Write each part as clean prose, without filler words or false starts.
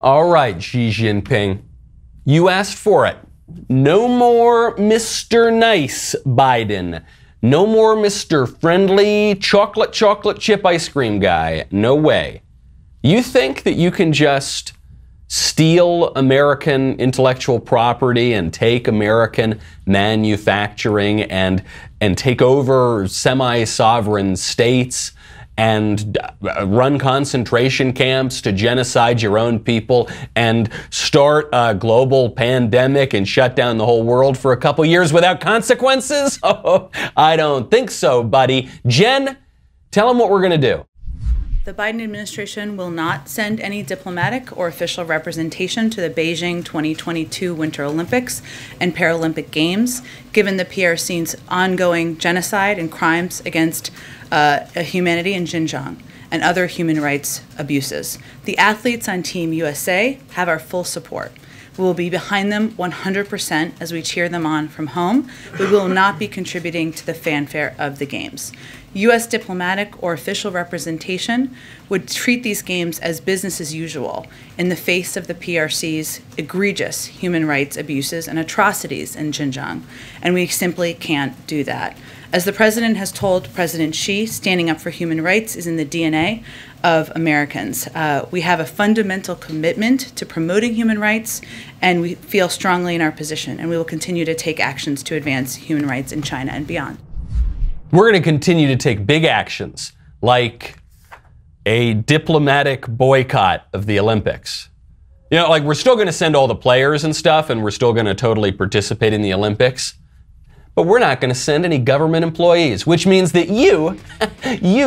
All right, Xi Jinping, you asked for it. No more Mr. Nice Biden. No more Mr. Friendly chocolate chip ice cream guy. No way. You think that you can just steal American intellectual property and take American manufacturing and take over semi-sovereign states and run concentration camps to genocide your own people and start a global pandemic and shut down the whole world for a couple years without consequences? Oh, I don't think so, buddy. Jen, tell them what we're going to do. The Biden administration will not send any diplomatic or official representation to the Beijing 2022 Winter Olympics and Paralympic Games, given the PRC's ongoing genocide and crimes against humanity in Xinjiang and other human rights abuses. The athletes on Team USA have our full support. We will be behind them 100% as we cheer them on from home, but we will not be contributing to the fanfare of the Games. U.S. diplomatic or official representation would treat these games as business as usual in the face of the PRC's egregious human rights abuses and atrocities in Xinjiang, and we simply can't do that. As the president has told President Xi, standing up for human rights is in the DNA of Americans. We have a fundamental commitment to promoting human rights, and we feel strongly in our position, and we will continue to take actions to advance human rights in China and beyond. We're going to continue to take big actions, like a diplomatic boycott of the Olympics. You know, like we're still going to send all the players and stuff, and we're still going to totally participate in the Olympics. But we're not going to send any government employees, which means that you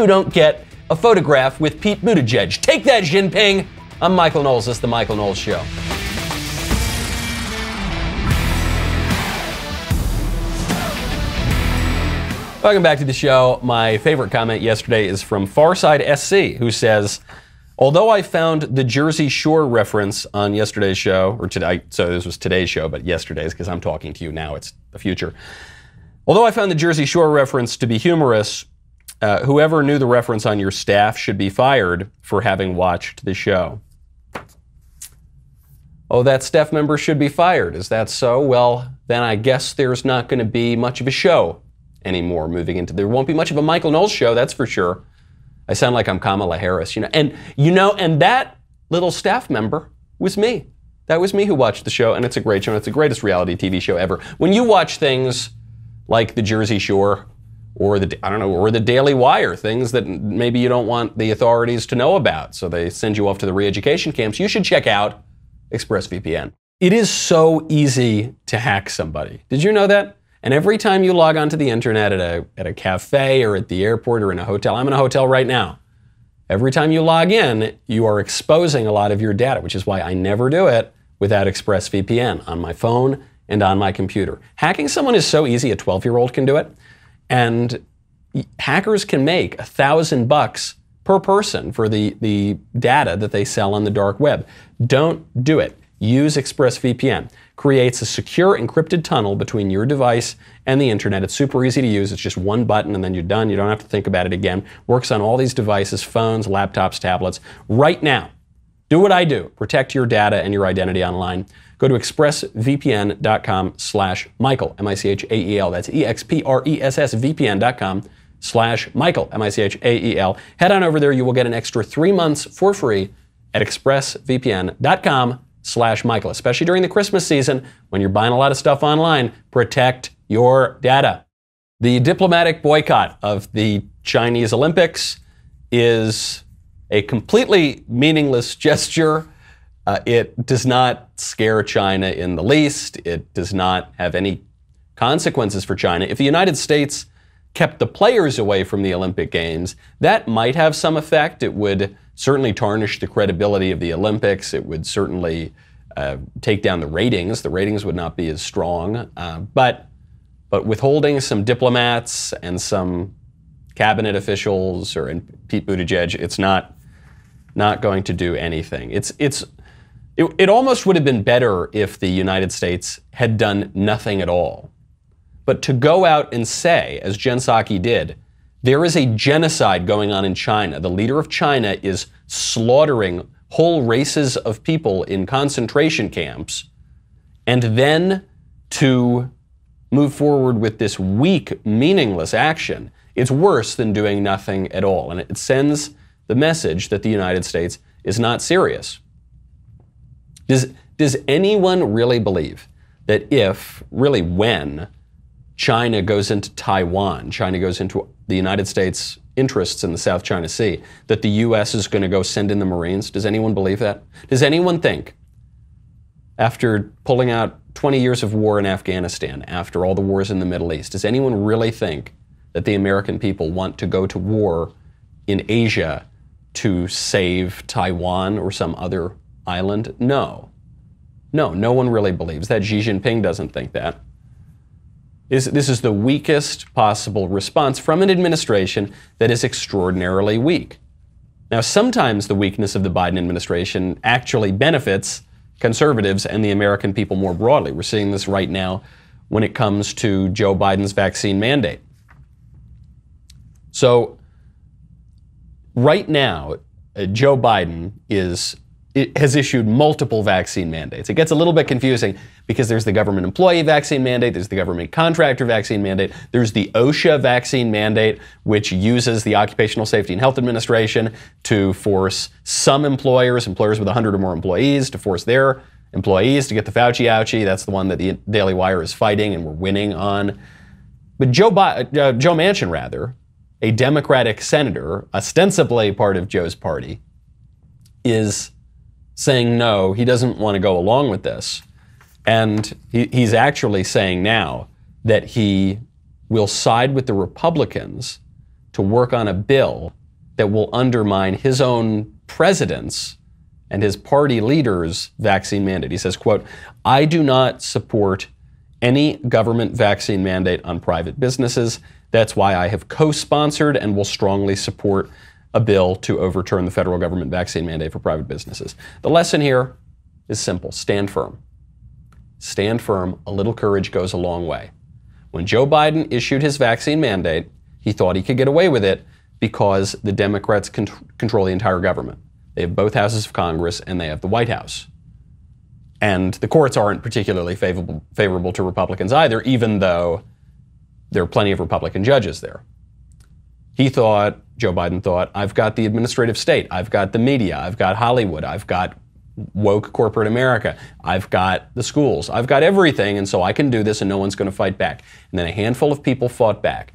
don't get a photograph with Pete Buttigieg. Take that, Jinping. I'm Michael Knowles. This is The Michael Knowles Show. Welcome back to the show. My favorite comment yesterday is from Farside SC, who says, although I found the Jersey Shore reference on yesterday's show, or today, so this was today's show, but yesterday's, because I'm talking to you now, it's the future. Although I found the Jersey Shore reference to be humorous, whoever knew the reference on your staff should be fired for having watched the show. Oh, that staff member should be fired. Is that so? Well, then I guess there's not going to be much of a show anymore moving into. There won't be much of a Michael Knowles show, that's for sure. I sound like I'm Kamala Harris, and that little staff member was me. That was me who watched the show, and it's a great show, and it's the greatest reality TV show ever. When you watch things like the Jersey Shore or the Daily Wire, things that maybe you don't want the authorities to know about, so they send you off to the re-education camps, you should check out ExpressVPN. It is so easy to hack somebody. Did you know that? And every time you log onto the internet at a cafe or at the airport or in a hotel, I'm in a hotel right now. Every time you log in, you are exposing a lot of your data, which is why I never do it without ExpressVPN on my phone and on my computer. Hacking someone is so easy, a 12-year-old can do it. And hackers can make $1,000 per person for the data that they sell on the dark web. Don't do it. Use ExpressVPN. Creates a secure encrypted tunnel between your device and the internet. It's super easy to use. It's just one button and then you're done. You don't have to think about it again. Works on all these devices, phones, laptops, tablets. Right now, do what I do. Protect your data and your identity online. Go to expressvpn.com/Michael, M-I-C-H-A-E-L. That's expressvpn.com/Michael, M-I-C-H-A-E-L. Head on over there. You will get an extra 3 months for free at expressvpn.com/Michael, especially during the Christmas season when you're buying a lot of stuff online. Protect your data. The diplomatic boycott of the Chinese Olympics is a completely meaningless gesture. It does not scare China in the least. It does not have any consequences for China. If the United States kept the players away from the Olympic Games, that might have some effect. It would certainly tarnish the credibility of the Olympics. It would certainly take down the ratings. The ratings would not be as strong. But withholding some diplomats and some cabinet officials and Pete Buttigieg, it's not going to do anything. It almost would have been better if the United States had done nothing at all. But to go out and say, as Jen Psaki did, there is a genocide going on in China. The leader of China is slaughtering whole races of people in concentration camps, and then to move forward with this weak, meaningless action, it's worse than doing nothing at all. And it sends the message that the United States is not serious. Does anyone really believe that when China goes into Taiwan, China goes into the United States interests in the South China Sea, that the U.S. is going to go send in the Marines? Does anyone believe that? Does anyone think, after pulling out 20 years of war in Afghanistan, after all the wars in the Middle East, does anyone really think that the American people want to go to war in Asia to save Taiwan or some other island? No. No one really believes that. Xi Jinping doesn't think that. This is the weakest possible response from an administration that is extraordinarily weak. Now, sometimes the weakness of the Biden administration actually benefits conservatives and the American people more broadly. We're seeing this right now when it comes to Joe Biden's vaccine mandate. So, right now, Joe Biden has issued multiple vaccine mandates. It gets a little bit confusing because there's the government employee vaccine mandate, there's the government contractor vaccine mandate, there's the OSHA vaccine mandate, which uses the Occupational Safety and Health Administration to force some employers with 100 or more employees, to force their employees to get the Fauci ouchie. That's the one that the Daily Wire is fighting and we're winning on. But Joe Manchin, a Democratic senator, ostensibly part of Joe's party, is saying no, he doesn't want to go along with this. And he's actually saying now that he will side with the Republicans to work on a bill that will undermine his own president's and his party leader's vaccine mandate. He says, quote, "I do not support any government vaccine mandate on private businesses. That's why I have co-sponsored and will strongly support a bill to overturn the federal government vaccine mandate for private businesses." The lesson here is simple. Stand firm. Stand firm. A little courage goes a long way. When Joe Biden issued his vaccine mandate, he thought he could get away with it because the Democrats control the entire government. They have both houses of Congress and they have the White House. And the courts aren't particularly favorable to Republicans either, even though there are plenty of Republican judges there. Joe Biden thought, I've got the administrative state, I've got the media, I've got Hollywood, I've got woke corporate America, I've got the schools, I've got everything, and so I can do this and no one's going to fight back. And then a handful of people fought back.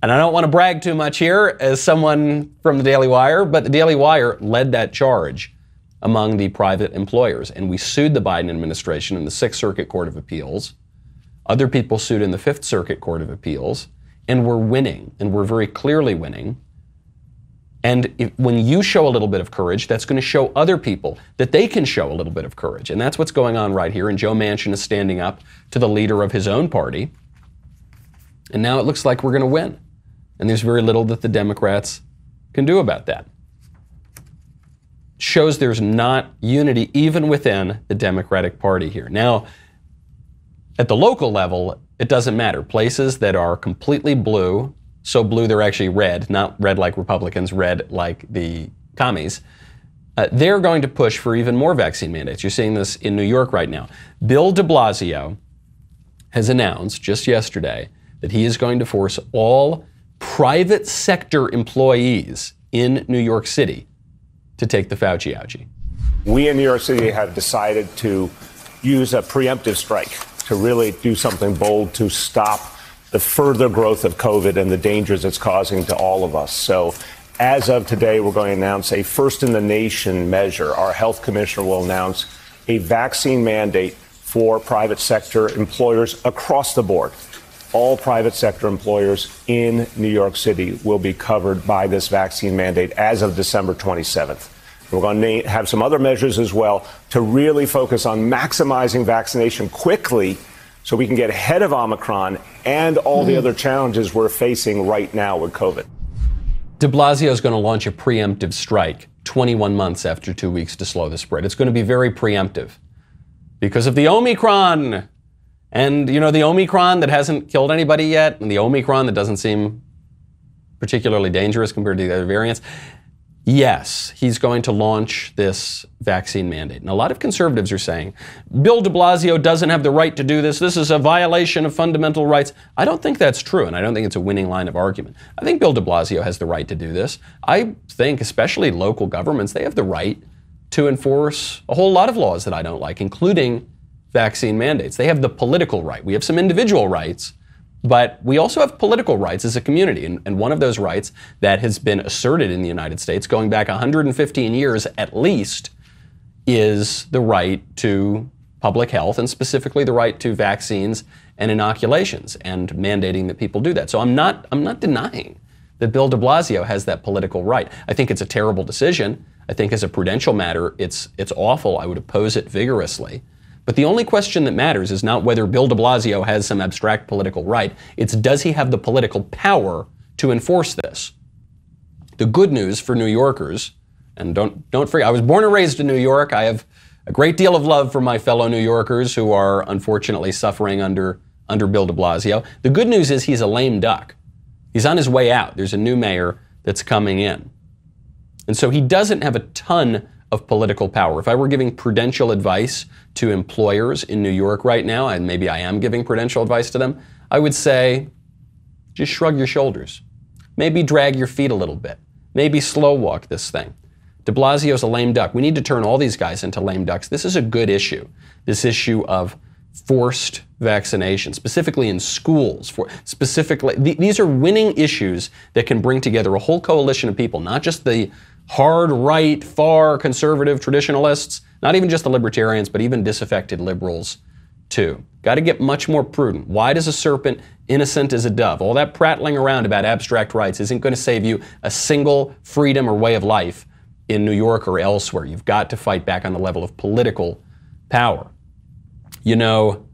And I don't want to brag too much here as someone from the Daily Wire, but the Daily Wire led that charge among the private employers. And we sued the Biden administration in the Sixth Circuit Court of Appeals. Other people sued in the Fifth Circuit Court of Appeals. And we're winning, and we're very clearly winning. And when you show a little bit of courage, that's going to show other people that they can show a little bit of courage. And that's what's going on right here. And Joe Manchin is standing up to the leader of his own party. And now it looks like we're going to win. And there's very little that the Democrats can do about that. Shows there's not unity even within the Democratic Party here. Now, at the local level, it doesn't matter. Places that are completely blue, so blue they're actually red, not red like Republicans, red like the commies, they're going to push for even more vaccine mandates. You're seeing this in New York right now. Bill DeBlasio has announced just yesterday that he is going to force all private sector employees in New York City to take the Fauci ouchie. We in New York City have decided to use a preemptive strike to really do something bold to stop the further growth of COVID and the dangers it's causing to all of us. So as of today, we're going to announce a first-in-the-nation measure. Our health commissioner will announce a vaccine mandate for private sector employers across the board. All private sector employers in New York City will be covered by this vaccine mandate as of December 27th. We're going to have some other measures as well to really focus on maximizing vaccination quickly so we can get ahead of Omicron and all the other challenges we're facing right now with COVID. DeBlasio is going to launch a preemptive strike 21 months after 2 weeks to slow the spread. It's going to be very preemptive because of the Omicron. And, you know, the Omicron that hasn't killed anybody yet, and the Omicron that doesn't seem particularly dangerous compared to the other variants. yes, he's going to launch this vaccine mandate. And a lot of conservatives are saying, Bill DeBlasio doesn't have the right to do this. This is a violation of fundamental rights. I don't think that's true, and I don't think it's a winning line of argument. I think Bill DeBlasio has the right to do this. I think, especially local governments, they have the right to enforce a whole lot of laws that I don't like, including vaccine mandates. They have the political right. We have some individual rights, but we also have political rights as a community. And one of those rights that has been asserted in the United States going back 115 years at least is the right to public health, and specifically the right to vaccines and inoculations, and mandating that people do that. So I'm not denying that Bill DeBlasio has that political right. I think it's a terrible decision. I think as a prudential matter, it's awful. I would oppose it vigorously. But the only question that matters is not whether Bill de Blasio has some abstract political right. It's, does he have the political power to enforce this? The good news for New Yorkers, and don't forget, I was born and raised in New York. I have a great deal of love for my fellow New Yorkers who are unfortunately suffering under Bill de Blasio. The good news is he's a lame duck. He's on his way out. There's a new mayor that's coming in. And so he doesn't have a ton of political power. If I were giving prudential advice to employers in New York right now, and maybe I am giving prudential advice to them, I would say, just shrug your shoulders. Maybe drag your feet a little bit. Maybe slow walk this thing. De Blasio's a lame duck. We need to turn all these guys into lame ducks. This is a good issue. This issue of forced vaccination, specifically in schools. These are winning issues that can bring together a whole coalition of people, not just the hard right, far conservative traditionalists, not even just the libertarians, but even disaffected liberals too. Got to get much more prudent. Wide as a serpent, innocent as a dove. All that prattling around about abstract rights isn't going to save you a single freedom or way of life in New York or elsewhere. You've got to fight back on the level of political power. You know,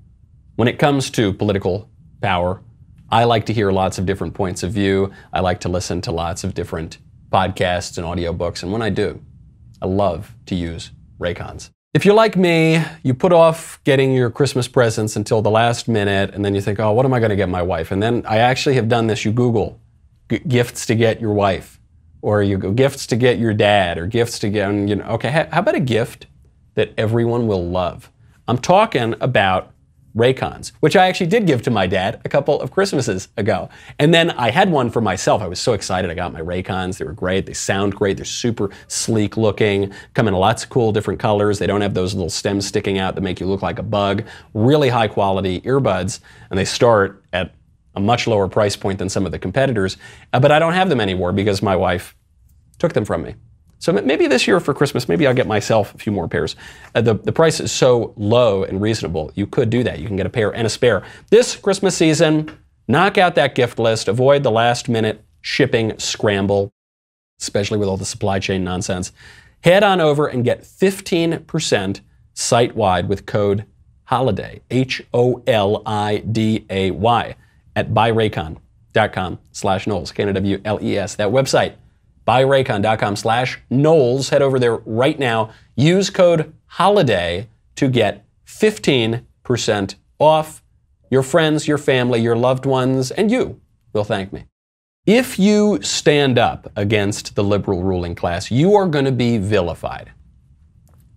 when it comes to political power, I like to hear lots of different points of view. I like to listen to lots of different podcasts and audiobooks, and when I do, I love to use Raycons. If you're like me, you put off getting your Christmas presents until the last minute, and then you think, oh, what am I going to get my wife? And then I actually have done this. You Google gifts to get your wife, or you go gifts to get your dad, or gifts to get, and, you know, okay, how about a gift that everyone will love? I'm talking about Raycons, which I actually did give to my dad a couple of Christmases ago. And then I had one for myself. I was so excited. I got my Raycons. They were great. They sound great. They're super sleek looking, come in lots of cool different colors. They don't have those little stems sticking out that make you look like a bug. Really high quality earbuds, and they start at a much lower price point than some of the competitors. But I don't have them anymore because my wife took them from me. So maybe this year for Christmas, maybe I'll get myself a few more pairs. The price is so low and reasonable, you could do that. You can get a pair and a spare. This Christmas season, knock out that gift list. Avoid the last minute shipping scramble, especially with all the supply chain nonsense. Head on over and get 15% site-wide with code HOLIDAY, HOLIDAY, at buyraycon.com/Knowles, KNWLES. That website, buyraycon.com/Knowles. Head over there right now. Use code HOLIDAY to get 15% off. Your friends, your family, your loved ones, and you will thank me. If you stand up against the liberal ruling class, you are going to be vilified.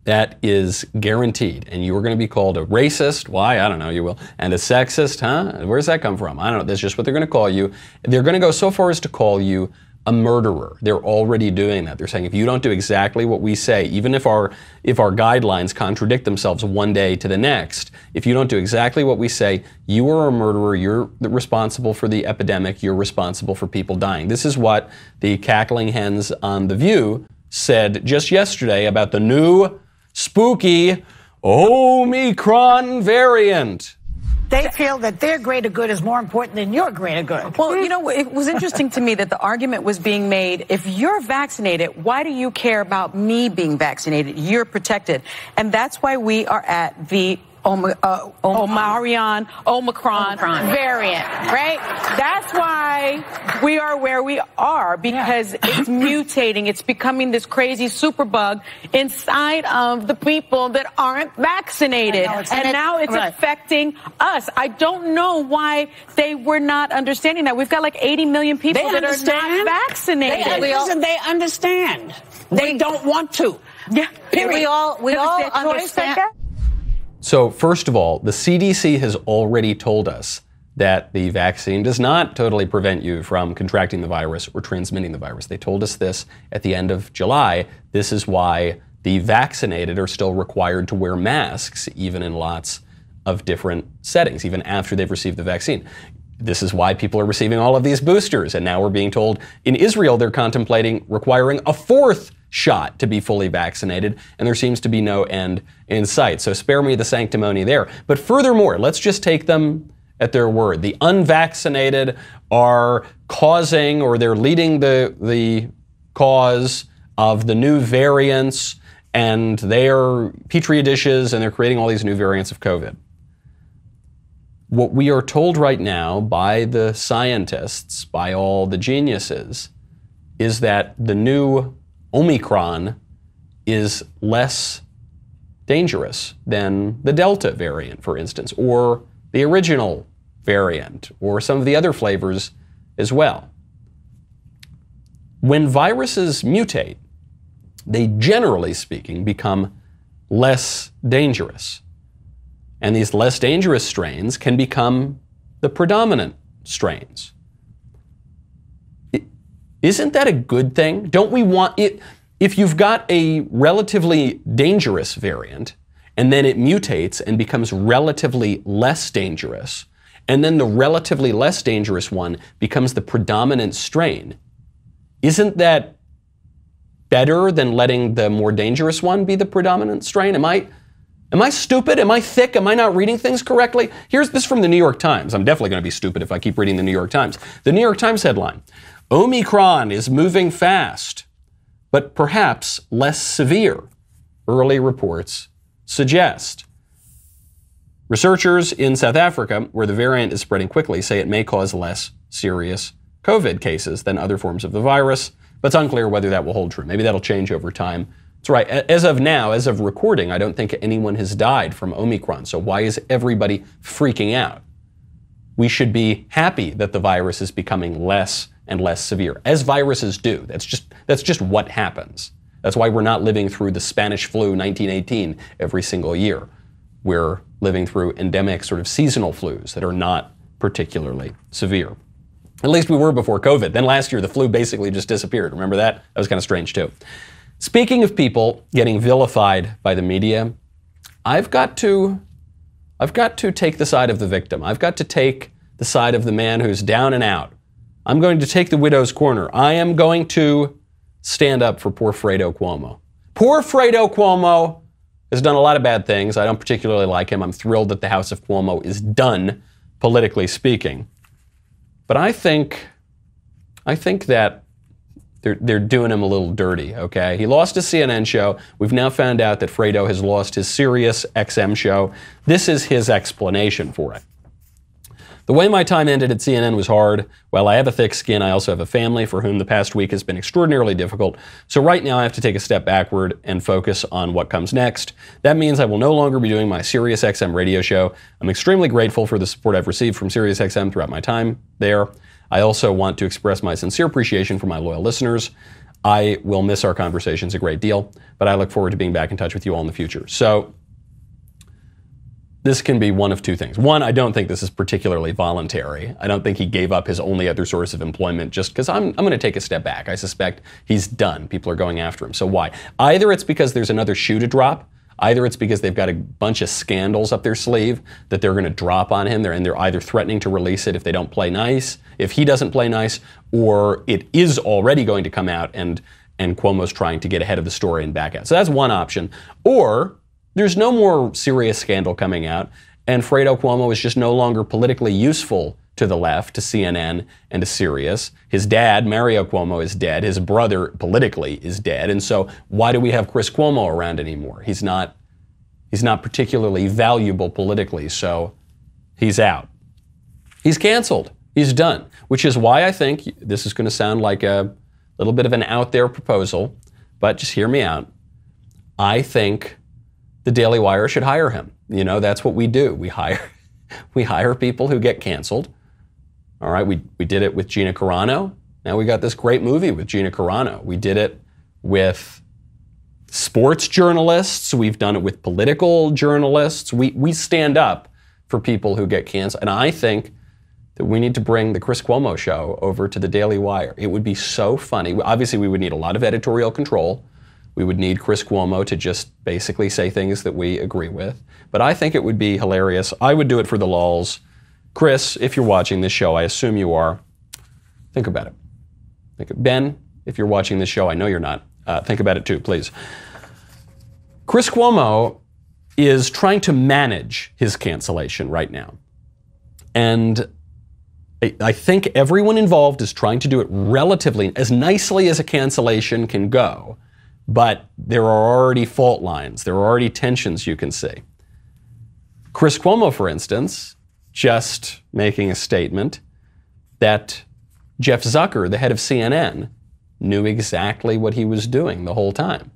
That is guaranteed. And you are going to be called a racist. Why? I don't know. You will. And a sexist, huh? Where does that come from? I don't know. That's just what they're going to call you. They're going to go so far as to call you a murderer. They're already doing that. They're saying if you don't do exactly what we say, even if our guidelines contradict themselves one day to the next, if you don't do exactly what we say, you are a murderer. You're responsible for the epidemic. You're responsible for people dying. This is what the cackling hens on The View said just yesterday about the new spooky Omicron variant. They feel that their greater good is more important than your greater good. Well, you know, it was interesting to me that the argument was being made, if you're vaccinated, why do you care about me being vaccinated? You're protected. And that's why we are at the Omicron variant, right? That's why we are where we are, because it's mutating. It's becoming this crazy superbug inside of the people that aren't vaccinated. And now it's affecting us. I don't know why they were not understanding that. We've got like 80 million people that are not vaccinated. They understand. They don't want to. Yeah, period. We all understand. So first of all, the CDC has already told us that the vaccine does not totally prevent you from contracting the virus or transmitting the virus. They told us this at the end of July. This is why the vaccinated are still required to wear masks, even in lots of different settings, even after they've received the vaccine. This is why people are receiving all of these boosters. And now we're being told in Israel they're contemplating requiring a fourth shot to be fully vaccinated, and there seems to be no end in sight. So spare me the sanctimony there. But furthermore, let's just take them at their word. The unvaccinated are causing, or they're leading the cause of the new variants, and they're petri dishes, and they're creating all these new variants of COVID. What we are told right now by the scientists, by all the geniuses, is that the new Omicron is less dangerous than the Delta variant, for instance, or the original variant, or some of the other flavors as well. When viruses mutate, they generally speaking become less dangerous. And these less dangerous strains can become the predominant strains. Isn't that a good thing? Don't we want it? If you've got a relatively dangerous variant, and then it mutates and becomes relatively less dangerous, and then the relatively less dangerous one becomes the predominant strain, isn't that better than letting the more dangerous one be the predominant strain? Am I stupid? Am I thick? Am I not reading things correctly? Here's this from the New York Times. I'm definitely going to be stupid if I keep reading the New York Times. The New York Times headline: Omicron is moving fast, but perhaps less severe, early reports suggest. Researchers in South Africa, where the variant is spreading quickly, say it may cause less serious COVID cases than other forms of the virus, but it's unclear whether that will hold true. Maybe that'll change over time. That's right. As of now, as of recording, I don't think anyone has died from Omicron. So why is everybody freaking out? We should be happy that the virus is becoming less and less severe, as viruses do. That's just what happens. That's why we're not living through the Spanish flu 1918 every single year. We're living through endemic sort of seasonal flus that are not particularly severe. At least we were before COVID. Then last year, the flu basically just disappeared. Remember that? That was kind of strange too. Speaking of people getting vilified by the media, I've got to take the side of the victim. I've got to take the side of the man who's down and out. I'm going to take the widow's corner. I am going to stand up for poor Fredo Cuomo. Poor Fredo Cuomo has done a lot of bad things. I don't particularly like him. I'm thrilled that the House of Cuomo is done, politically speaking. But I think that they're doing him a little dirty, okay? He lost his CNN show. We've now found out that Fredo has lost his Sirius XM show. This is his explanation for it. The way my time ended at CNN was hard. While I have a thick skin, I also have a family for whom the past week has been extraordinarily difficult. So right now I have to take a step backward and focus on what comes next. That means I will no longer be doing my Sirius XM radio show. I'm extremely grateful for the support I've received from Sirius XM throughout my time there. I also want to express my sincere appreciation for my loyal listeners. I will miss our conversations a great deal, but I look forward to being back in touch with you all in the future. So this can be one of two things. One, I don't think this is particularly voluntary. I don't think he gave up his only other source of employment just because I'm going to take a step back. I suspect he's done. People are going after him. So why? Either it's because there's another shoe to drop. Either it's because they've got a bunch of scandals up their sleeve that they're going to drop on him. They're either threatening to release it if they don't play nice, if he doesn't play nice, or it is already going to come out and Cuomo's trying to get ahead of the story and back out. So that's one option. Or there's no more serious scandal coming out, and Fredo Cuomo is just no longer politically useful to the left, to CNN, and to Sirius. His dad, Mario Cuomo, is dead. His brother, politically, is dead. And so why do we have Chris Cuomo around anymore? He's not He's not particularly valuable politically, so he's out. He's canceled. He's done, which is why I think this is going to sound like a little bit of an out there proposal, but just hear me out. I think the Daily Wire should hire him. You know, that's what we do. We hire people who get canceled. All right, we did it with Gina Carano. Now we got this great movie with Gina Carano. We did it with sports journalists. We've done it with political journalists. We stand up for people who get canceled. And I think that we need to bring the Chris Cuomo show over to the Daily Wire. It would be so funny. Obviously, we would need a lot of editorial control. We would need Chris Cuomo to just basically say things that we agree with. But I think it would be hilarious. I would do it for the lulz. Chris, if you're watching this show, I assume you are, think about it. Ben, if you're watching this show, I know you're not. Think about it too, please. Chris Cuomo is trying to manage his cancellation right now. And I think everyone involved is trying to do it relatively, as nicely as a cancellation can go. But there are already fault lines. There are already tensions you can see. Chris Cuomo, for instance, just making a statement that Jeff Zucker, the head of CNN, knew exactly what he was doing the whole time.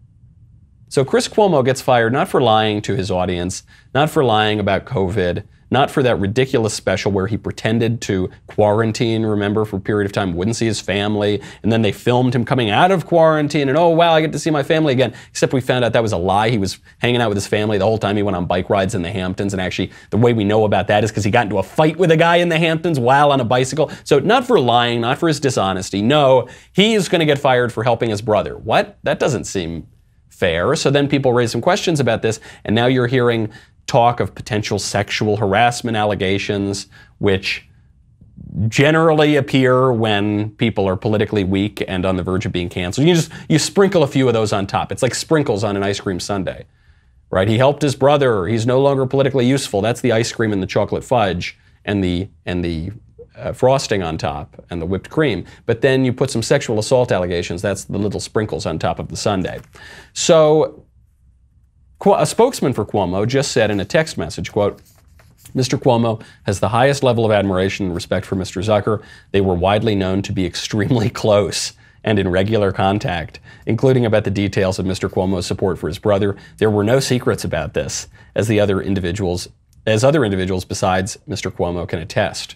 So Chris Cuomo gets fired not for lying to his audience, not for lying about COVID, not for that ridiculous special where he pretended to quarantine, remember, for a period of time, wouldn't see his family, and then they filmed him coming out of quarantine, and oh wow, I get to see my family again, except we found out that was a lie. He was hanging out with his family the whole time. He went on bike rides in the Hamptons, and actually the way we know about that is because he got into a fight with a guy in the Hamptons while on a bicycle. So not for lying, not for his dishonesty. No, he is going to get fired for helping his brother. What? That doesn't seem fair. So then people raise some questions about this, and now you're hearing talk of potential sexual harassment allegations, which generally appear when people are politically weak and on the verge of being canceled. You sprinkle a few of those on top. It's like sprinkles on an ice cream sundae, right? He helped his brother. He's no longer politically useful. That's the ice cream and the chocolate fudge and the frosting on top and the whipped cream. But then you put some sexual assault allegations. That's the little sprinkles on top of the sundae. So a spokesman for Cuomo just said in a text message, quote, Mr. Cuomo has the highest level of admiration and respect for Mr. Zucker. They were widely known to be extremely close and in regular contact, including about the details of Mr. Cuomo's support for his brother. There were no secrets about this, as other individuals besides Mr. Cuomo can attest.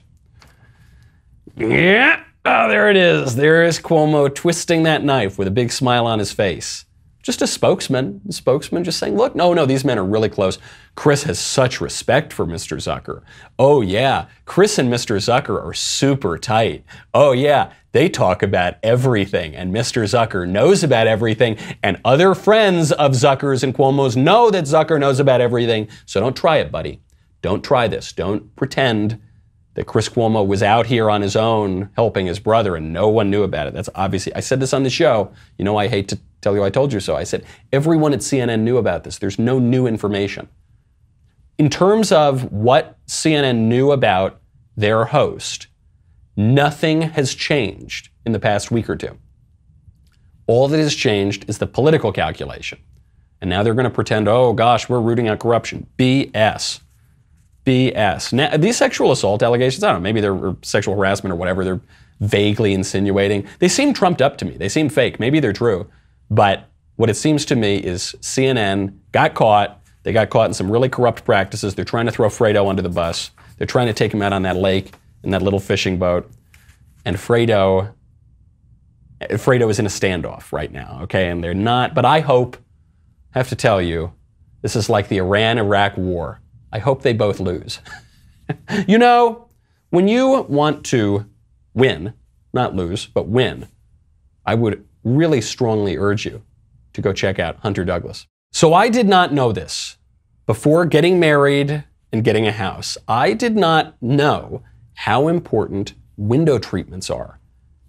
Yeah, oh, there it is. There is Cuomo twisting that knife with a big smile on his face. Just a spokesman just saying, look, no, these men are really close. Chris has such respect for Mr. Zucker. Oh yeah, Chris and Mr. Zucker are super tight. Oh yeah, they talk about everything, and Mr. Zucker knows about everything, and other friends of Zucker's and Cuomo's know that Zucker knows about everything. So don't try it, buddy. Don't try this. Don't pretend that Chris Cuomo was out here on his own helping his brother and no one knew about it. That's obviously, I said this on the show. You know, I hate to tell you I told you so. I said, everyone at CNN knew about this. There's no new information. In terms of what CNN knew about their host, nothing has changed in the past week or two. All that has changed is the political calculation. And now they're going to pretend, oh gosh, we're rooting out corruption. BS. Now, these sexual assault allegations, I don't know, maybe they're sexual harassment or whatever they're vaguely insinuating. They seem trumped up to me. They seem fake. Maybe they're true. But what it seems to me is CNN got caught. They got caught in some really corrupt practices. They're trying to throw Fredo under the bus. They're trying to take him out on that lake in that little fishing boat. And Fredo is in a standoff right now, okay? And they're not, but I have to tell you, this is like the Iran-Iraq war. I hope they both lose. You know, when you want to win, not lose, but win, I would really strongly urge you to go check out Hunter Douglas. So I did not know this before getting married and getting a house. I did not know how important window treatments are.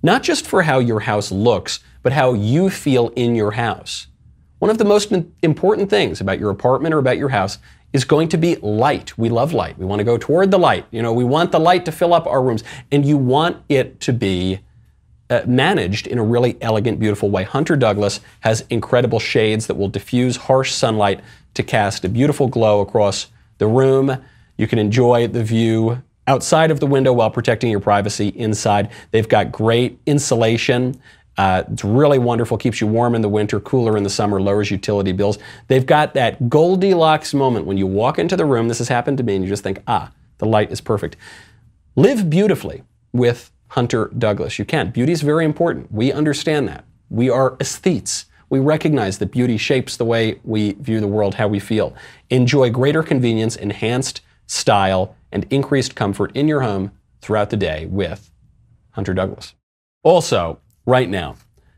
Not just for how your house looks, but how you feel in your house. One of the most important things about your apartment or about your house is going to be light. We love light. We want to go toward the light. You know, we want the light to fill up our rooms, and you want it to be managed in a really elegant, beautiful way. Hunter Douglas has incredible shades that will diffuse harsh sunlight to cast a beautiful glow across the room. You can enjoy the view outside of the window while protecting your privacy inside. They've got great insulation. It's really wonderful, keeps you warm in the winter, cooler in the summer, lowers utility bills. They've got that Goldilocks moment when you walk into the room, this has happened to me, and you just think, the light is perfect. Live beautifully with Hunter Douglas. You can. Beauty is very important. We understand that. We are aesthetes. We recognize that beauty shapes the way we view the world, how we feel. Enjoy greater convenience, enhanced style, and increased comfort in your home throughout the day with Hunter Douglas. Also, right now,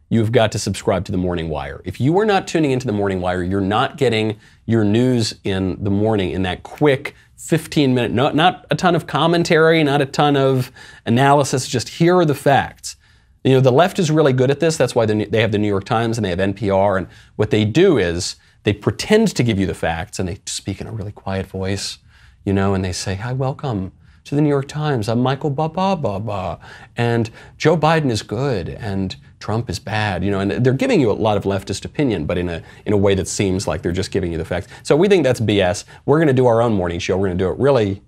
you've got to subscribe to the Morning Wire. If you are not tuning into the Morning Wire, you're not getting your news in the morning in that quick 15-minute, not a ton of commentary, not a ton of analysis, just here are the facts. You know, the left is really good at this. That's why they have the New York Times and they have NPR. And what they do is they pretend to give you the facts and they speak in a really quiet voice, you know, and they say, hi, welcome to the New York Times. I'm Michael Ba. And Joe Biden is good and Trump is bad, you know, and they're giving you a lot of leftist opinion, but in a way that seems like they're just giving you the facts. So we think that's BS. We're going to do our own morning show. We're going to do it really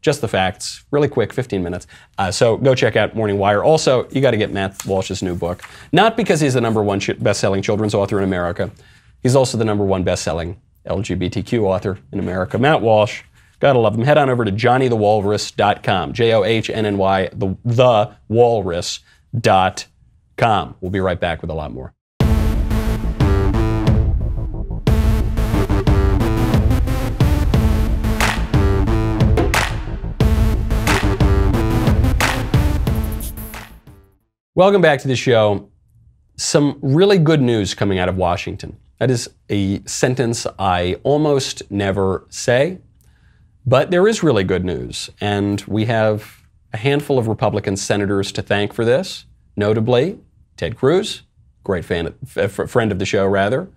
just the facts, really quick, 15 minutes. So go check out Morning Wire. Also, you got to get Matt Walsh's new book. Not because he's the #1 best-selling children's author in America. He's also the #1 best-selling LGBTQ author in America. Matt Walsh, gotta love him. Head on over to johnnythewalrus.com. JOHNNY, thewalrus.com. We'll be right back with a lot more. Welcome back to the show. Some really good news coming out of Washington. That is a sentence I almost never say, but there is really good news. And we have a handful of Republican senators to thank for this, notably Ted Cruz, great friend of the show, rather.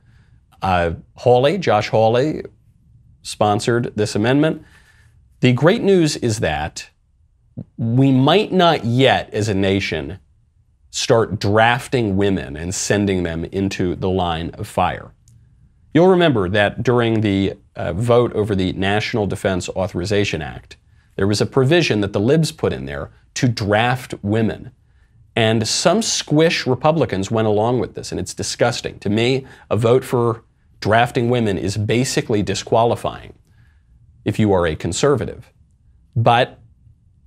Josh Hawley sponsored this amendment. The great news is that we might not yet, as a nation, start drafting women and sending them into the line of fire. You'll remember that during the vote over the National Defense Authorization Act, there was a provision that the libs put in there to draft women. And some squish Republicans went along with this, and it's disgusting. To me, a vote for drafting women is basically disqualifying if you are a conservative. But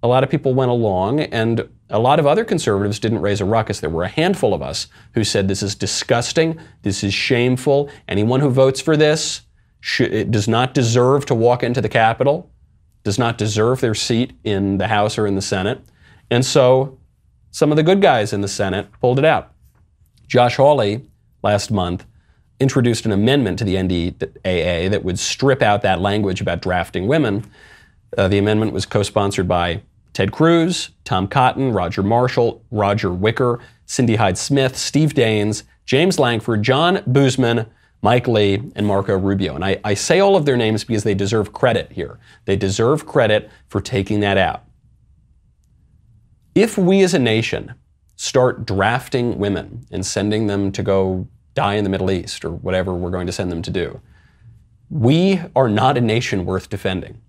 a lot of people went along, and a lot of other conservatives didn't raise a ruckus. There were a handful of us who said this is disgusting, this is shameful. Anyone who votes for this does not deserve to walk into the Capitol, does not deserve their seat in the House or in the Senate. And so some of the good guys in the Senate pulled it out. Josh Hawley, last month, introduced an amendment to the NDAA that would strip out that language about drafting women. The amendment was co-sponsored by Ted Cruz, Tom Cotton, Roger Marshall, Roger Wicker, Cindy Hyde-Smith, Steve Daines, James Lankford, John Boozman, Mike Lee, and Marco Rubio. And I say all of their names because they deserve credit here. They deserve credit for taking that out. If we as a nation start drafting women and sending them to go die in the Middle East or whatever we're going to send them to do, we are not a nation worth defending.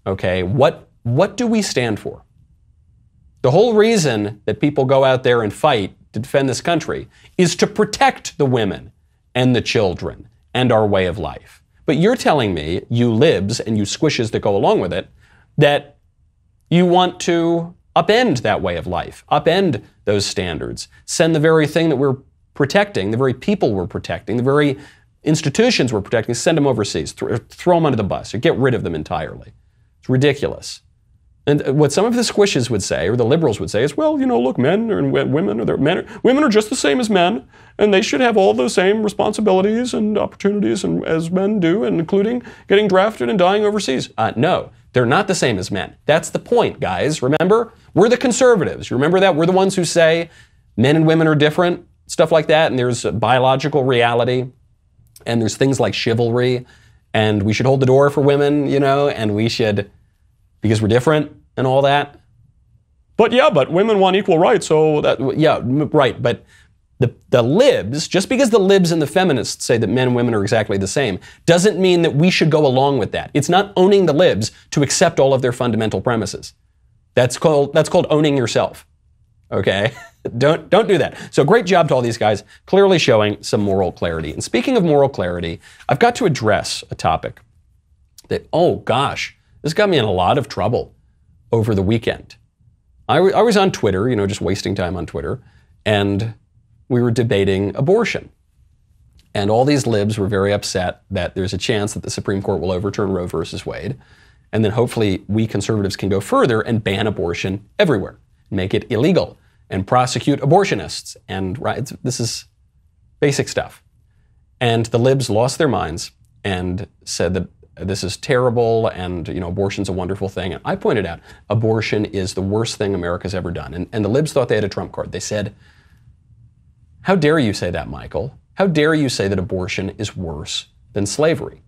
Okay, what do we stand for? The whole reason that people go out there and fight to defend this country is to protect the women and the children and our way of life. But you're telling me, you libs and you squishes that go along with it, that you want to upend that way of life, upend those standards, send the very thing that we're protecting, the very people we're protecting, the very institutions we're protecting, send them overseas, throw them under the bus, or get rid of them entirely. It's ridiculous. And what some of the squishes would say, or the liberals would say, is, well, you know, look, women are just the same as men, and they should have all the same responsibilities and opportunities as men do, and including getting drafted and dying overseas. No, they're not the same as men. That's the point, guys. Remember, we're the conservatives. You remember that? We're the ones who say men and women are different, stuff like that, and there's a biological reality, and there's things like chivalry, and we should hold the door for women, you know, and we should, because we're different and all that. But yeah, but women want equal rights, so that, yeah, right. But The libs, just because the libs and the feminists say that men and women are exactly the same, doesn't mean that we should go along with that. It's not owning the libs to accept all of their fundamental premises. That's called owning yourself. Okay? Don't do that. So great job to all these guys, clearly showing some moral clarity. And speaking of moral clarity, I've got to address a topic that, oh gosh, this got me in a lot of trouble over the weekend. I was on Twitter, just wasting time on Twitter, and we were debating abortion. And all these libs were very upset that there's a chance that the Supreme Court will overturn Roe versus Wade. And then hopefully we conservatives can go further and ban abortion everywhere, make it illegal, and prosecute abortionists. And this is basic stuff. And the libs lost their minds and said that this is terrible and abortion's a wonderful thing. And I pointed out abortion is the worst thing America's ever done. And the libs thought they had a trump card. They said, how dare you say that, Michael? How dare you say that abortion is worse than slavery?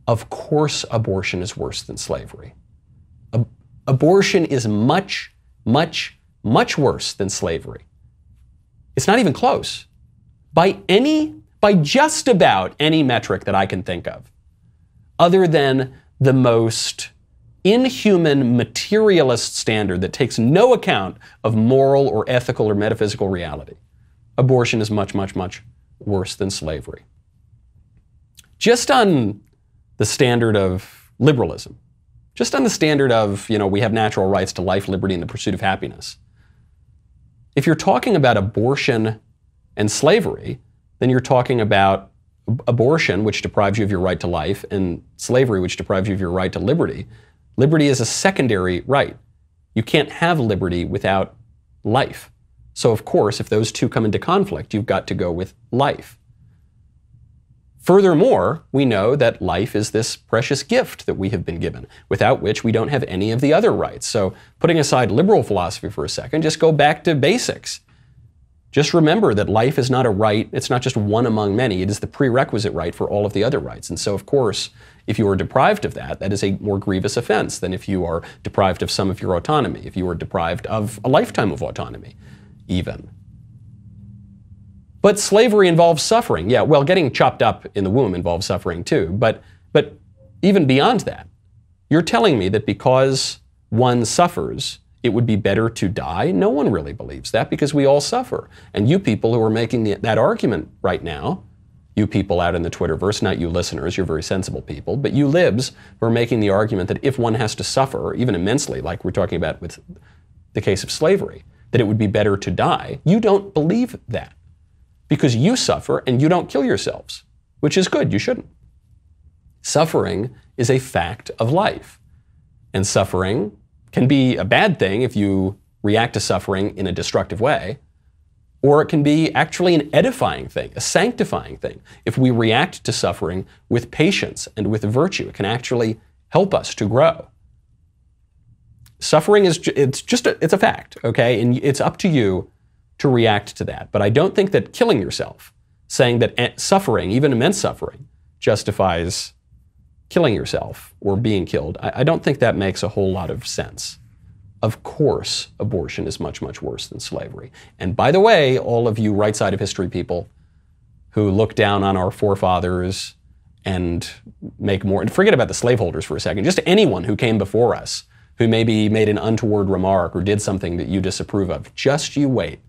Of course abortion is worse than slavery. Abortion is much, much, much worse than slavery. It's not even close. By just about any metric that I can think of, other than the most inhuman materialist standard that takes no account of moral or ethical or metaphysical reality, abortion is much, much, much worse than slavery. Just on the standard of liberalism, just on the standard of, we have natural rights to life, liberty, and the pursuit of happiness. If you're talking about abortion and slavery, then you're talking about abortion, which deprives you of your right to life, and slavery, which deprives you of your right to liberty. Liberty is a secondary right. You can't have liberty without life. So, of course, if those two come into conflict, you've got to go with life. Furthermore, we know that life is this precious gift that we have been given, without which we don't have any of the other rights. So, putting aside liberal philosophy for a second, just go back to basics. Just remember that life is not a right, it's not just one among many, it is the prerequisite right for all of the other rights. And so, of course, if you are deprived of that, that is a more grievous offense than if you are deprived of some of your autonomy, if you are deprived of a lifetime of autonomy, even. But slavery involves suffering. Yeah, well, getting chopped up in the womb involves suffering too. But even beyond that, you're telling me that because one suffers, it would be better to die? No one really believes that because we all suffer. And you people who are making that argument right now, you people out in the Twitterverse, not you listeners, you're very sensible people, but you libs who are making the argument that if one has to suffer, even immensely, like we're talking about with the case of slavery, that it would be better to die, you don't believe that. Because you suffer and you don't kill yourselves, which is good, you shouldn't. Suffering is a fact of life. And suffering can be a bad thing if you react to suffering in a destructive way, or it can be actually an edifying thing, a sanctifying thing. If we react to suffering with patience and with virtue, it can actually help us to grow. Suffering it's a fact, okay? And it's up to you to react to that. But I don't think that killing yourself, saying that suffering, even immense suffering, justifies killing yourself or being killed, I don't think that makes a whole lot of sense. Of course, abortion is much, much worse than slavery. And by the way, all of you right side of history people who look down on our forefathers and make more, and forget about the slaveholders for a second, just anyone who came before us, who maybe made an untoward remark or did something that you disapprove of, just you wait.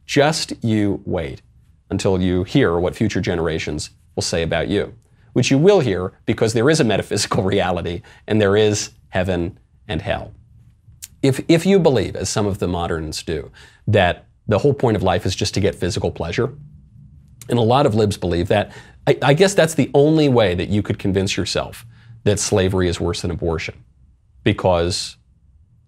Just you wait until you hear what future generations will say about you, which you will hear because there is a metaphysical reality and there is heaven and hell. If you believe, as some of the moderns do, that the whole point of life is just to get physical pleasure, and a lot of libs believe that, I guess that's the only way that you could convince yourself that slavery is worse than abortion, because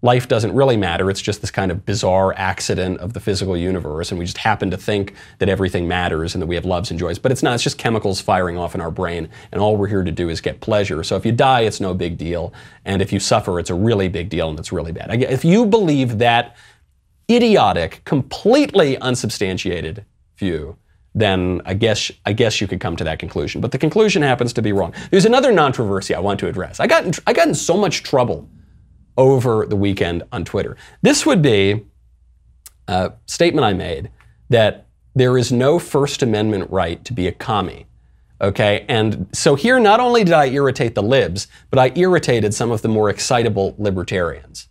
life doesn't really matter. It's just this kind of bizarre accident of the physical universe, and we just happen to think that everything matters and that we have loves and joys. But it's not. It's just chemicals firing off in our brain, and all we're here to do is get pleasure. So if you die, it's no big deal, and if you suffer, it's a really big deal, and it's really bad. If you believe that idiotic, completely unsubstantiated view, then I guess you could come to that conclusion. But the conclusion happens to be wrong. There's another controversy I want to address. I got in so much trouble over the weekend on Twitter. This would be statement I made that there is no First Amendment right to be a commie. Okay, and so here not only did I irritate the libs, but I irritated some of the more excitable libertarians.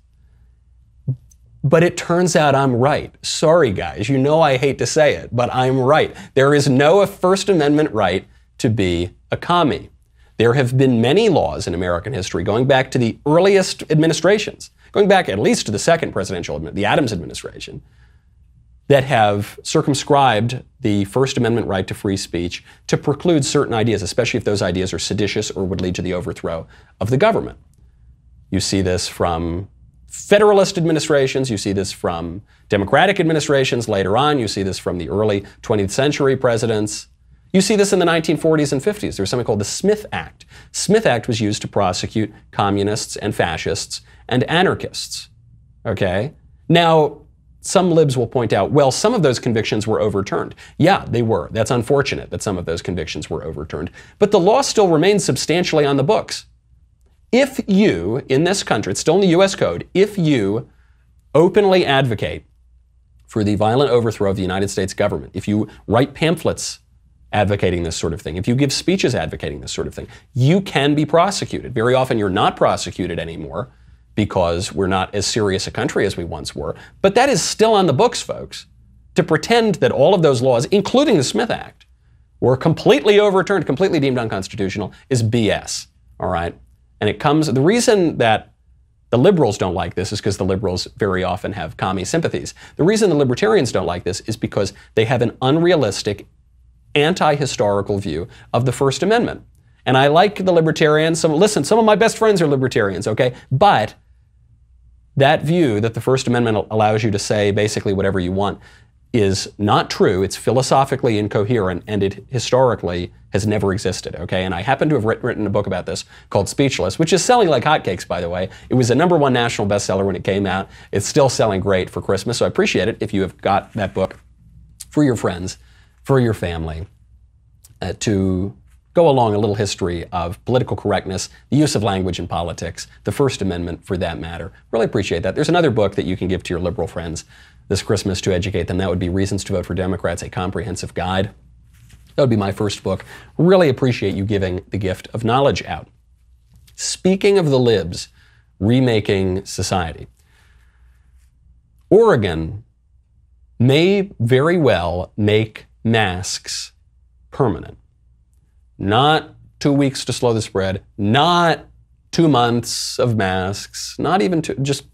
But it turns out I'm right. Sorry, guys. You know I hate to say it, but I'm right. There is no First Amendment right to be a commie. There have been many laws in American history going back to the earliest administrations, going back at least to the second presidential, the Adams administration, that have circumscribed the First Amendment right to free speech to preclude certain ideas, especially if those ideas are seditious or would lead to the overthrow of the government. You see this from Federalist administrations, you see this from Democratic administrations later on, you see this from the early 20th century presidents. You see this in the 1940s and 50s. There was something called the Smith Act. Smith Act was used to prosecute communists and fascists and anarchists. Okay? Now, some libs will point out, well, some of those convictions were overturned. Yeah, they were. That's unfortunate that some of those convictions were overturned. But the law still remains substantially on the books. If you, in this country, it's still in the U.S. Code, if you openly advocate for the violent overthrow of the United States government, if you write pamphlets advocating this sort of thing, if you give speeches advocating this sort of thing, you can be prosecuted. Very often you're not prosecuted anymore because we're not as serious a country as we once were. But that is still on the books, folks. To pretend that all of those laws, including the Smith Act, were completely overturned, completely deemed unconstitutional, is BS, all right? And it comes, the reason that the liberals don't like this is because the liberals very often have commie sympathies. The reason the libertarians don't like this is because they have an unrealistic, anti-historical view of the First Amendment. And I like the libertarians. Some of my best friends are libertarians, okay? But that view that the First Amendment allows you to say basically whatever you want is not true. It's philosophically incoherent, and it historically has never existed, okay? And I happen to have written a book about this called Speechless, which is selling like hotcakes, by the way. It was a #1 national bestseller when it came out. It's still selling great for Christmas, so I appreciate it if you have got that book for your friends, for your family, to go along a little history of political correctness, the use of language in politics, the First Amendment for that matter. Really appreciate that. There's another book that you can give to your liberal friends this Christmas to educate them. That would be Reasons to Vote for Democrats, a Comprehensive Guide. That would be my first book. Really appreciate you giving the gift of knowledge out. Speaking of the libs remaking society, Oregon may very well make masks permanent. Not 2 weeks to slow the spread, not 2 months of masks, not even just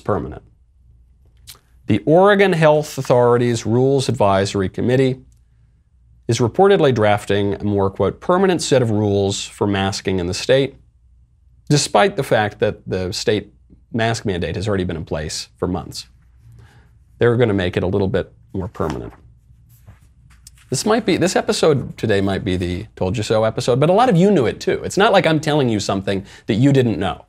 permanent. The Oregon Health Authority's Rules Advisory Committee is reportedly drafting a more, quote, permanent set of rules for masking in the state, despite the fact that the state mask mandate has already been in place for months. They're going to make it a little bit more permanent. This episode today might be the Told You So episode, but a lot of you knew it too. It's not like I'm telling you something that you didn't know.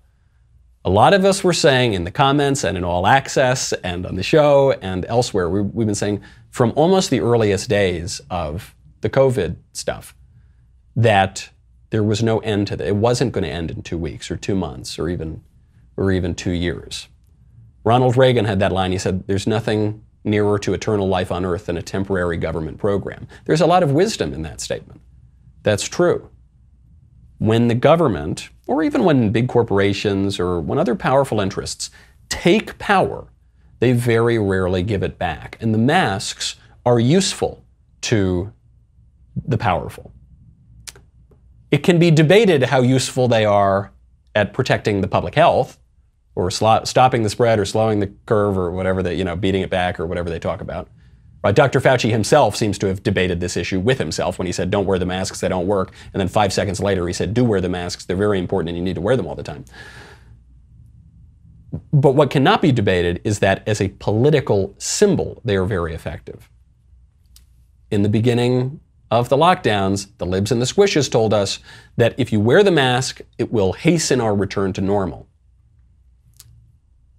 A lot of us were saying in the comments and in All Access and on the show and elsewhere, we've been saying from almost the earliest days of the COVID stuff that there was no end to it. It wasn't going to end in 2 weeks or 2 months or even 2 years. Ronald Reagan had that line. He said, "There's nothing nearer to eternal life on earth than a temporary government program." There's a lot of wisdom in that statement. That's true. When the government, or even when big corporations or when other powerful interests take power, they very rarely give it back. And the masks are useful to the powerful. It can be debated how useful they are at protecting the public health, or stopping the spread, or slowing the curve, or whatever beating it back, or whatever they talk about. Right? Dr. Fauci himself seems to have debated this issue with himself when he said, "Don't wear the masks, they don't work." And then 5 seconds later, he said, "Do wear the masks, they're very important and you need to wear them all the time." But what cannot be debated is that as a political symbol, they are very effective. In the beginning of the lockdowns, the libs and the squishes told us that if you wear the mask, it will hasten our return to normal.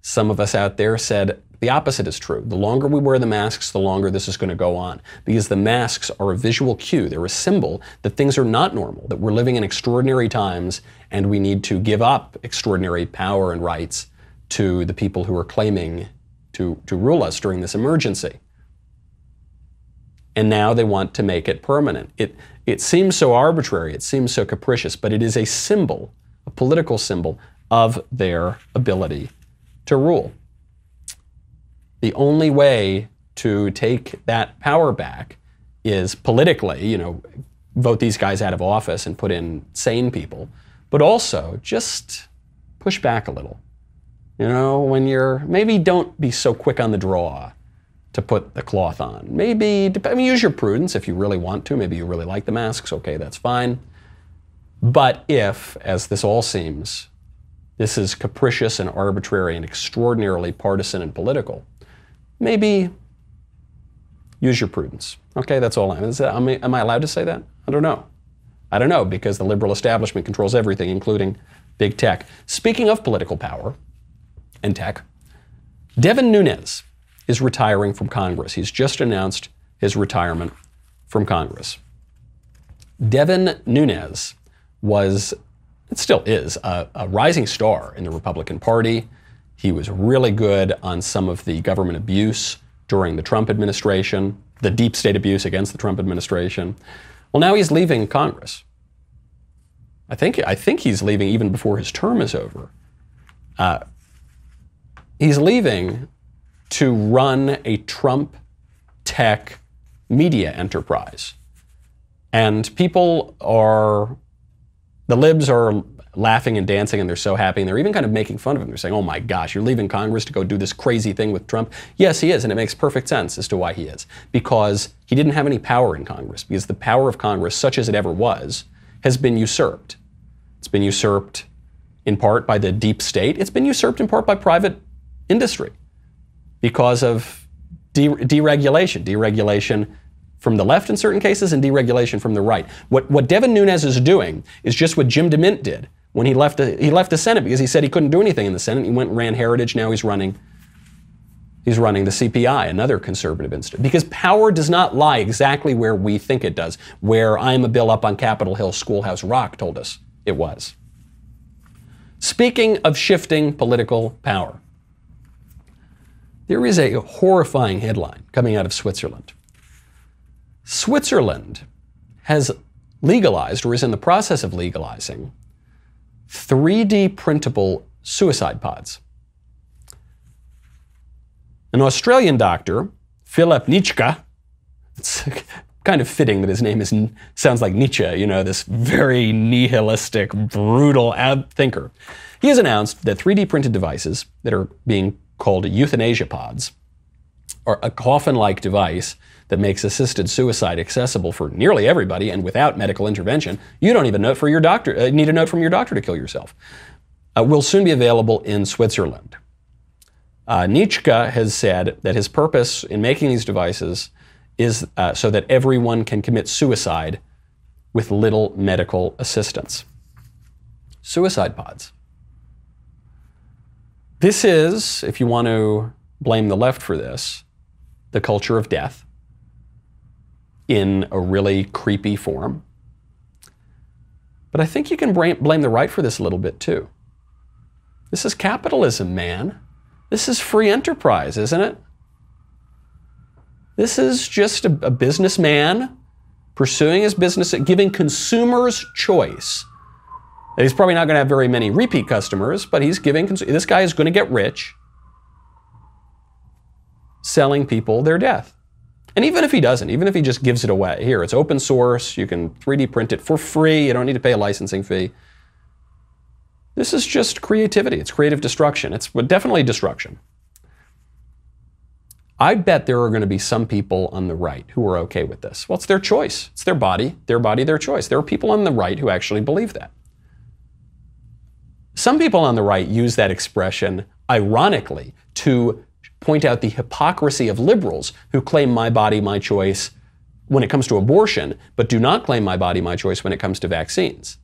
Some of us out there said the opposite is true. The longer we wear the masks, the longer this is going to go on, because the masks are a visual cue. They're a symbol that things are not normal, that we're living in extraordinary times, and we need to give up extraordinary power and rights to the people who are claiming to rule us during this emergency. And now they want to make it permanent. It seems so arbitrary, it seems so capricious, but it is a symbol, a political symbol of their ability to rule. The only way to take that power back is politically, vote these guys out of office and put in sane people, but also just push back a little. When maybe don't be so quick on the draw to put the cloth on. Maybe, use your prudence if you really want to. Maybe you really like the masks. Okay, that's fine. But if, as this all seems, this is capricious and arbitrary and extraordinarily partisan and political, maybe use your prudence. Okay, that's all am I allowed to say that? I don't know. I don't know, because the liberal establishment controls everything, including big tech. Speaking of political power and tech, Devin Nunes is retiring from Congress. He's just announced his retirement from Congress. Devin Nunes it still is, a rising star in the Republican Party. He was really good on some of the government abuse during the Trump administration, the deep state abuse against the Trump administration. Well, now he's leaving Congress. I think he's leaving even before his term is over. He's leaving to run a Trump tech media enterprise. And the libs are laughing and dancing, and they're so happy, and they're even kind of making fun of him. They're saying, oh my gosh, you're leaving Congress to go do this crazy thing with Trump? Yes, he is, and it makes perfect sense as to why he is. Because he didn't have any power in Congress, because the power of Congress, such as it ever was, has been usurped. It's been usurped in part by the deep state. It's been usurped in part by private industry because of deregulation from the left in certain cases and deregulation from the right. What Devin Nunes is doing is just what Jim DeMint did when he left the Senate, because he said he couldn't do anything in the Senate. He went and ran Heritage. Now he's running the CPI, another conservative institute. Because power does not lie exactly where we think it does, where I'm a bill up on Capitol Hill Schoolhouse Rock told us it was. Speaking of shifting political power, there is a horrifying headline coming out of Switzerland. Switzerland has legalized, or is in the process of legalizing, 3D printable suicide pods. An Australian doctor, Philip Nitschke, it's kind of fitting that his name sounds like Nietzsche, this very nihilistic, brutal thinker. He has announced that 3D printed devices that are being called Euthanasia Pods are a coffin-like device that makes assisted suicide accessible for nearly everybody and without medical intervention. You don't even need a note from your doctor to kill yourself. Will soon be available in Switzerland. Nitschke has said that his purpose in making these devices is so that everyone can commit suicide with little medical assistance. Suicide pods. This is, if you want to blame the left for this, the culture of death in a really creepy form. But I think you can blame the right for this a little bit too. This is capitalism, man. This is free enterprise, isn't it? This is just a businessman pursuing his business, giving consumers choice. He's probably not going to have very many repeat customers, but he's giving, this guy is going to get rich selling people their death. And even if he doesn't, even if he just gives it away, here, it's open source, you can 3D print it for free, you don't need to pay a licensing fee. This is just creativity, it's creative destruction. It's definitely destruction. I bet there are going to be some people on the right who are okay with this. Well, it's their choice. It's their body, their choice. There are people on the right who actually believe that. Some people on the right use that expression, ironically, to point out the hypocrisy of liberals who claim my body, my choice when it comes to abortion, but do not claim my body, my choice when it comes to vaccines.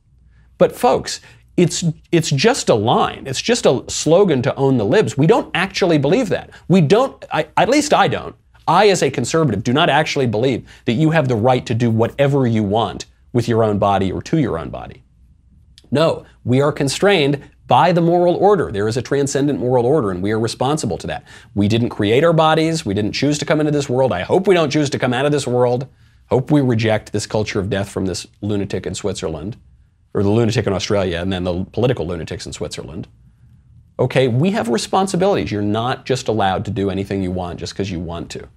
But folks, it's just a line. It's just a slogan to own the libs. We don't actually believe that. We don't, at least I don't. I, as a conservative, do not actually believe that you have the right to do whatever you want with your own body or to your own body. No, we are constrained by the moral order. There is a transcendent moral order, and we are responsible to that. We didn't create our bodies. We didn't choose to come into this world. I hope we don't choose to come out of this world. Hope we reject this culture of death from this lunatic in Switzerland, or the lunatic in Australia, and then the political lunatics in Switzerland. Okay, we have responsibilities. You're not just allowed to do anything you want just because you want to.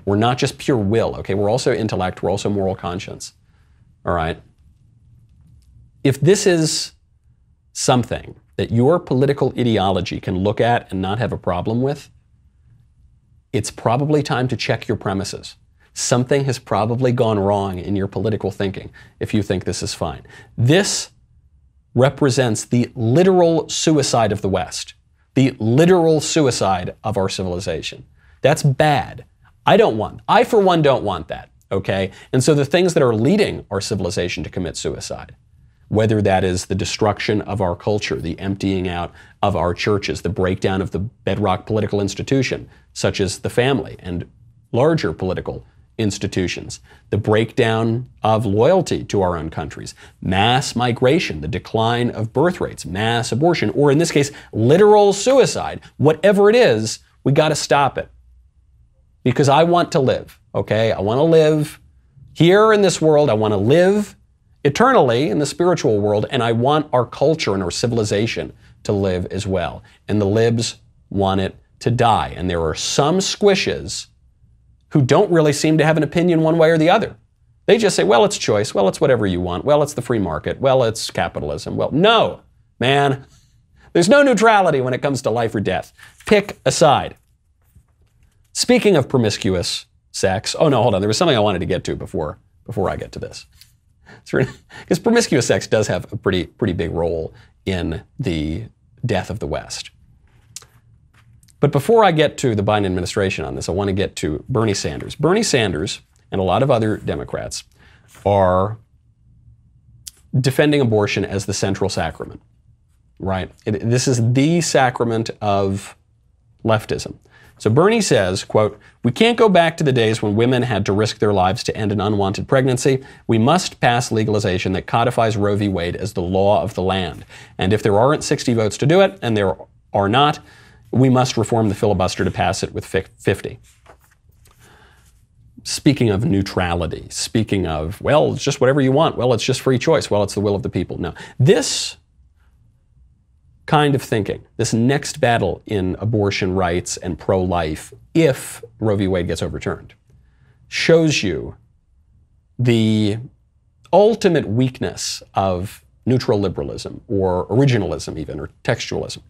We're not just pure will, okay? We're also intellect, we're also moral conscience, all right? If this is something that your political ideology can look at and not have a problem with, it's probably time to check your premises. Something has probably gone wrong in your political thinking if you think this is fine. This represents the literal suicide of the West, the literal suicide of our civilization. That's bad. I for one don't want that, okay? And so the things that are leading our civilization to commit suicide, whether that is the destruction of our culture, the emptying out of our churches, the breakdown of the bedrock political institution, such as the family and larger political institutions, the breakdown of loyalty to our own countries, mass migration, the decline of birth rates, mass abortion, or in this case, literal suicide, whatever it is, we got to stop it. Because I want to live, okay? I want to live here in this world. I want to live eternally in the spiritual world, and I want our culture and our civilization to live as well. And the libs want it to die. And there are some squishes who don't really seem to have an opinion one way or the other. They just say, well, it's choice. Well, it's whatever you want. Well, it's the free market. Well, it's capitalism. Well, no, man. There's no neutrality when it comes to life or death. Pick a side. Speaking of promiscuous sex, oh no, hold on. There was something I wanted to get to before I get to this. Because promiscuous sex does have a pretty big role in the death of the West. But before I get to the Biden administration on this, I want to get to Bernie Sanders. Bernie Sanders and a lot of other Democrats are defending abortion as the central sacrament, right? This is the sacrament of leftism. So Bernie says, quote, "We can't go back to the days when women had to risk their lives to end an unwanted pregnancy. We must pass legalization that codifies Roe v. Wade as the law of the land. And if there aren't 60 votes to do it, and there are not, we must reform the filibuster to pass it with 50. Speaking of neutrality, speaking of, well, it's just whatever you want. Well, it's just free choice. Well, it's the will of the people. No. This kind of thinking, this next battle in abortion rights and pro-life, if Roe v. Wade gets overturned, shows you the ultimate weakness of neutral liberalism, or originalism even, or textualism.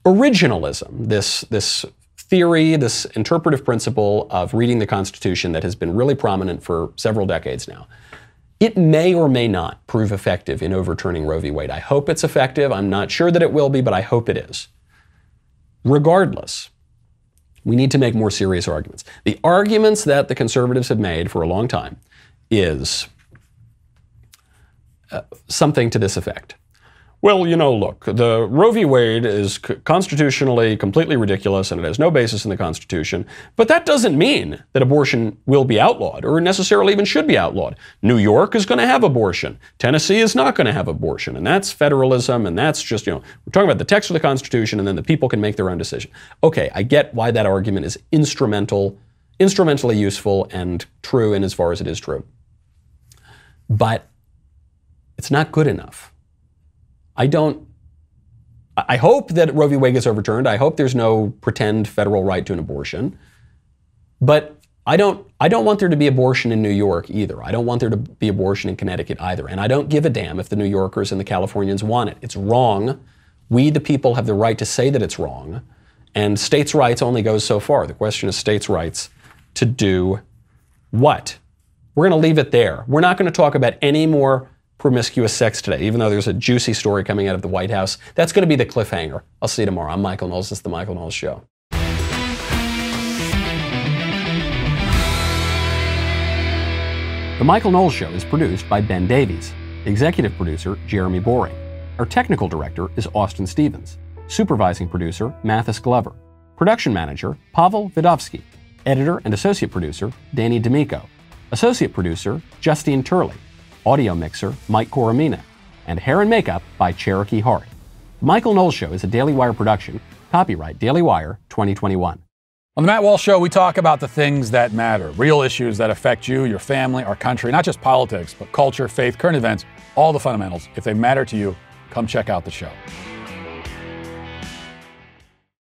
Originalism, this theory, this interpretive principle of reading the Constitution that has been really prominent for several decades now, it may or may not prove effective in overturning Roe v. Wade. I hope it's effective. I'm not sure that it will be, but I hope it is. Regardless, we need to make more serious arguments. The arguments that the conservatives have made for a long time is something to this effect. Well, you know, look, the Roe v. Wade is constitutionally completely ridiculous and it has no basis in the Constitution, but that doesn't mean that abortion will be outlawed or necessarily even should be outlawed. New York is going to have abortion. Tennessee is not going to have abortion, and that's federalism, and that's just, you know, we're talking about the text of the Constitution, and then the people can make their own decision. Okay, I get why that argument is instrumentally useful and true in as far as it is true. But it's not good enough. I hope that Roe v. Wade gets overturned. I hope there's no pretend federal right to an abortion. But I don't want there to be abortion in New York either. I don't want there to be abortion in Connecticut either. And I don't give a damn if the New Yorkers and the Californians want it. It's wrong. We, the people, have the right to say that it's wrong. And states' rights only goes so far. The question is states' rights to do what? We're going to leave it there. We're not going to talk about any more promiscuous sex today, even though there's a juicy story coming out of the White House. That's going to be the cliffhanger. I'll see you tomorrow. I'm Michael Knowles. This is The Michael Knowles Show. The Michael Knowles Show is produced by Ben Davies. Executive producer, Jeremy Boring. Our technical director is Austin Stevens. Supervising producer, Mathis Glover. Production manager, Pavel Vidovsky. Editor and associate producer, Danny D'Amico. Associate producer, Justine Turley. Audio mixer, Mike Coromina. And hair and makeup by Cherokee Hart. Michael Knowles Show is a Daily Wire production. Copyright Daily Wire 2021. On the Matt Walsh Show, we talk about the things that matter, real issues that affect you, your family, our country, not just politics, but culture, faith, current events, all the fundamentals. If they matter to you, come check out the show.